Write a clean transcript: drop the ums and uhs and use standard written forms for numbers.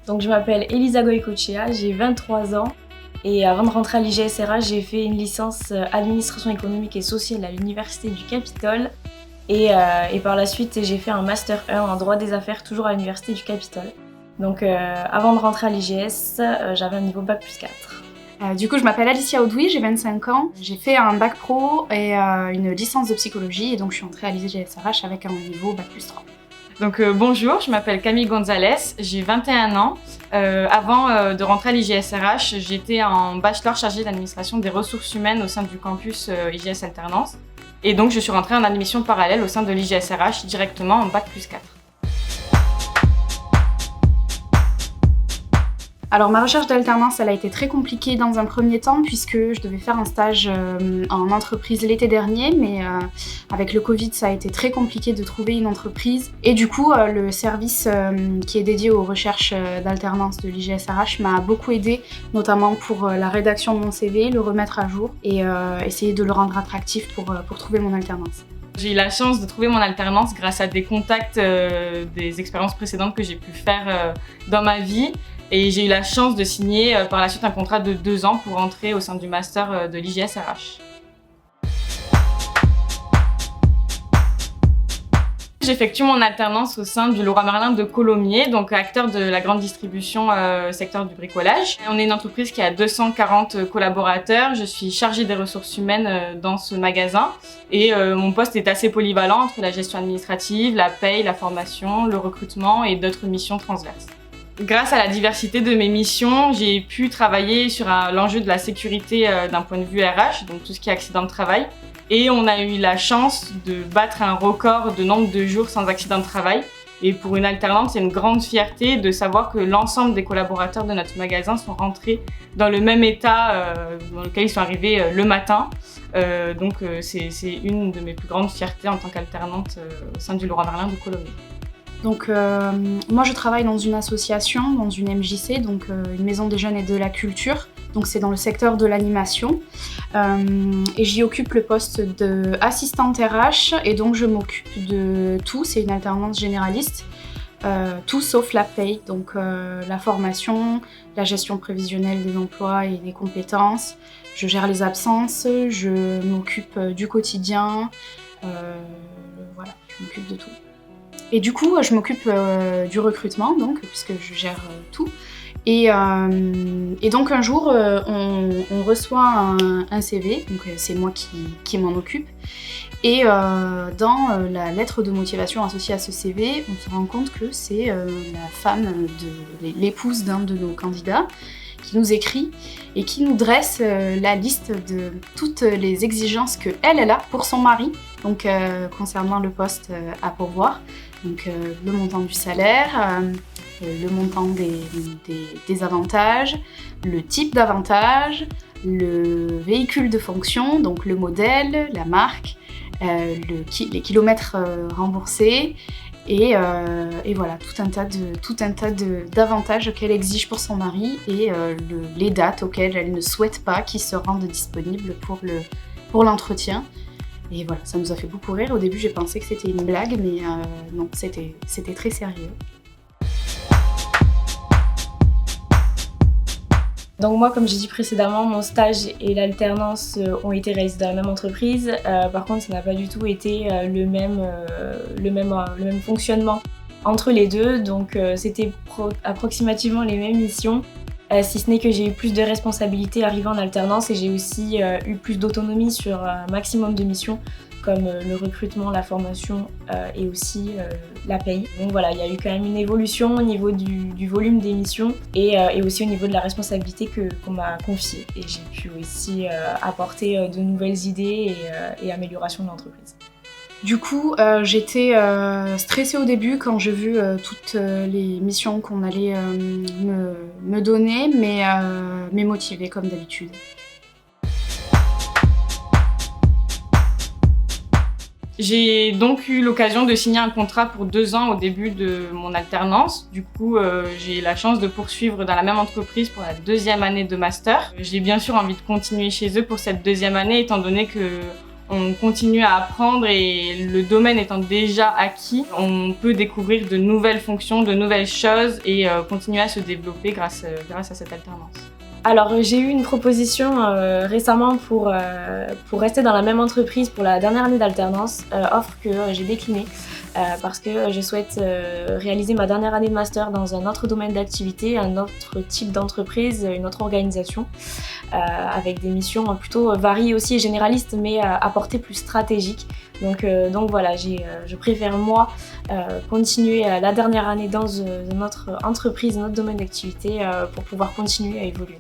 Donc je m'appelle Elisa Goycochea, j'ai 23 ans et avant de rentrer à l'IGSRH, j'ai fait une licence administration économique et sociale à l'Université du Capitole et par la suite j'ai fait un Master 1 en droit des affaires toujours à l'Université du Capitole. Donc avant de rentrer à l'IGS, j'avais un niveau Bac plus 4. Du coup, je m'appelle Alicia Audoui, j'ai 25 ans. J'ai fait un bac pro et une licence de psychologie et donc je suis entrée à l'IGSRH avec un niveau Bac plus 3. Donc bonjour, je m'appelle Camille Gonzalez, j'ai 21 ans. Avant de rentrer à l'IGSRH, j'étais en bachelor chargé d'administration des ressources humaines au sein du campus IGS Alternance. Et donc je suis rentrée en admission parallèle au sein de l'IGSRH directement en Bac plus 4. Alors ma recherche d'alternance, elle a été très compliquée dans un premier temps puisque je devais faire un stage en entreprise l'été dernier, mais avec le Covid, ça a été très compliqué de trouver une entreprise. Et du coup, le service qui est dédié aux recherches d'alternance de l'IGSRH m'a beaucoup aidée, notamment pour la rédaction de mon CV, le remettre à jour et essayer de le rendre attractif pour trouver mon alternance. J'ai eu la chance de trouver mon alternance grâce à des contacts des expériences précédentes que j'ai pu faire dans ma vie. Et j'ai eu la chance de signer par la suite un contrat de 2 ans pour entrer au sein du master de l'IGSRH. J'effectue mon alternance au sein du Leroy Merlin de Colomiers, donc acteur de la grande distribution secteur du bricolage. On est une entreprise qui a 240 collaborateurs. Je suis chargée des ressources humaines dans ce magasin et mon poste est assez polyvalent entre la gestion administrative, la paye, la formation, le recrutement et d'autres missions transverses. Grâce à la diversité de mes missions, j'ai pu travailler sur l'enjeu de la sécurité d'un point de vue RH, donc tout ce qui est accident de travail. Et on a eu la chance de battre un record de nombre de jours sans accident de travail. Et pour une alternante, c'est une grande fierté de savoir que l'ensemble des collaborateurs de notre magasin sont rentrés dans le même état dans lequel ils sont arrivés le matin. Donc c'est une de mes plus grandes fiertés en tant qu'alternante au sein du Leroy Merlin de Colomiers. Donc moi je travaille dans une association, dans une MJC, donc une maison des jeunes et de la culture. Donc c'est dans le secteur de l'animation et j'y occupe le poste d'assistante RH et donc je m'occupe de tout, c'est une alternance généraliste, tout sauf la paye, donc la formation, la gestion prévisionnelle des emplois et des compétences, je gère les absences, je m'occupe du quotidien, voilà, je m'occupe de tout. Et du coup, je m'occupe du recrutement, donc, puisque je gère tout. Et donc un jour, on reçoit un CV, donc c'est moi qui m'en occupe. Et dans la lettre de motivation associée à ce CV, on se rend compte que c'est la femme, l'épouse d'un de nos candidats, qui nous écrit et qui nous dresse la liste de toutes les exigences qu'elle a pour son mari, donc concernant le poste à pourvoir. Donc le montant du salaire, le montant des avantages, le type d'avantage, le véhicule de fonction, donc le modèle, la marque, les kilomètres remboursés et voilà, tout un tas d'avantages qu'elle exige pour son mari et les dates auxquelles elle ne souhaite pas qu'ils se rendent disponibles pour l'entretien. Et voilà, ça nous a fait beaucoup rire. Au début, j'ai pensé que c'était une blague, mais non, c'était très sérieux. Donc moi, comme j'ai dit précédemment, mon stage et l'alternance ont été réalisés dans la même entreprise. Par contre, ça n'a pas du tout été le même fonctionnement entre les deux. Donc c'était approximativement les mêmes missions. Si ce n'est que j'ai eu plus de responsabilités arrivant en alternance et j'ai aussi eu plus d'autonomie sur un maximum de missions comme le recrutement, la formation et aussi la paye. Donc voilà, il y a eu quand même une évolution au niveau du volume des missions et aussi au niveau de la responsabilité qu'on m'a confiée. Et j'ai pu aussi apporter de nouvelles idées et améliorations de l'entreprise. Du coup, j'étais stressée au début quand j'ai vu toutes les missions qu'on allait me donner, mais motivée comme d'habitude. J'ai donc eu l'occasion de signer un contrat pour 2 ans au début de mon alternance. Du coup, j'ai la chance de poursuivre dans la même entreprise pour la 2e année de master. J'ai bien sûr envie de continuer chez eux pour cette 2e année, étant donné que on continue à apprendre et le domaine étant déjà acquis, on peut découvrir de nouvelles fonctions, de nouvelles choses et continuer à se développer grâce à cette alternance. Alors j'ai eu une proposition récemment pour rester dans la même entreprise pour la dernière année d'alternance, offre que j'ai déclinée parce que je souhaite réaliser ma dernière année de master dans un autre domaine d'activité, un autre type d'entreprise, une autre organisation, avec des missions plutôt variées aussi et généralistes mais à portée plus stratégique. Donc voilà, je préfère moi continuer la dernière année dans notre entreprise, notre domaine d'activité pour pouvoir continuer à évoluer.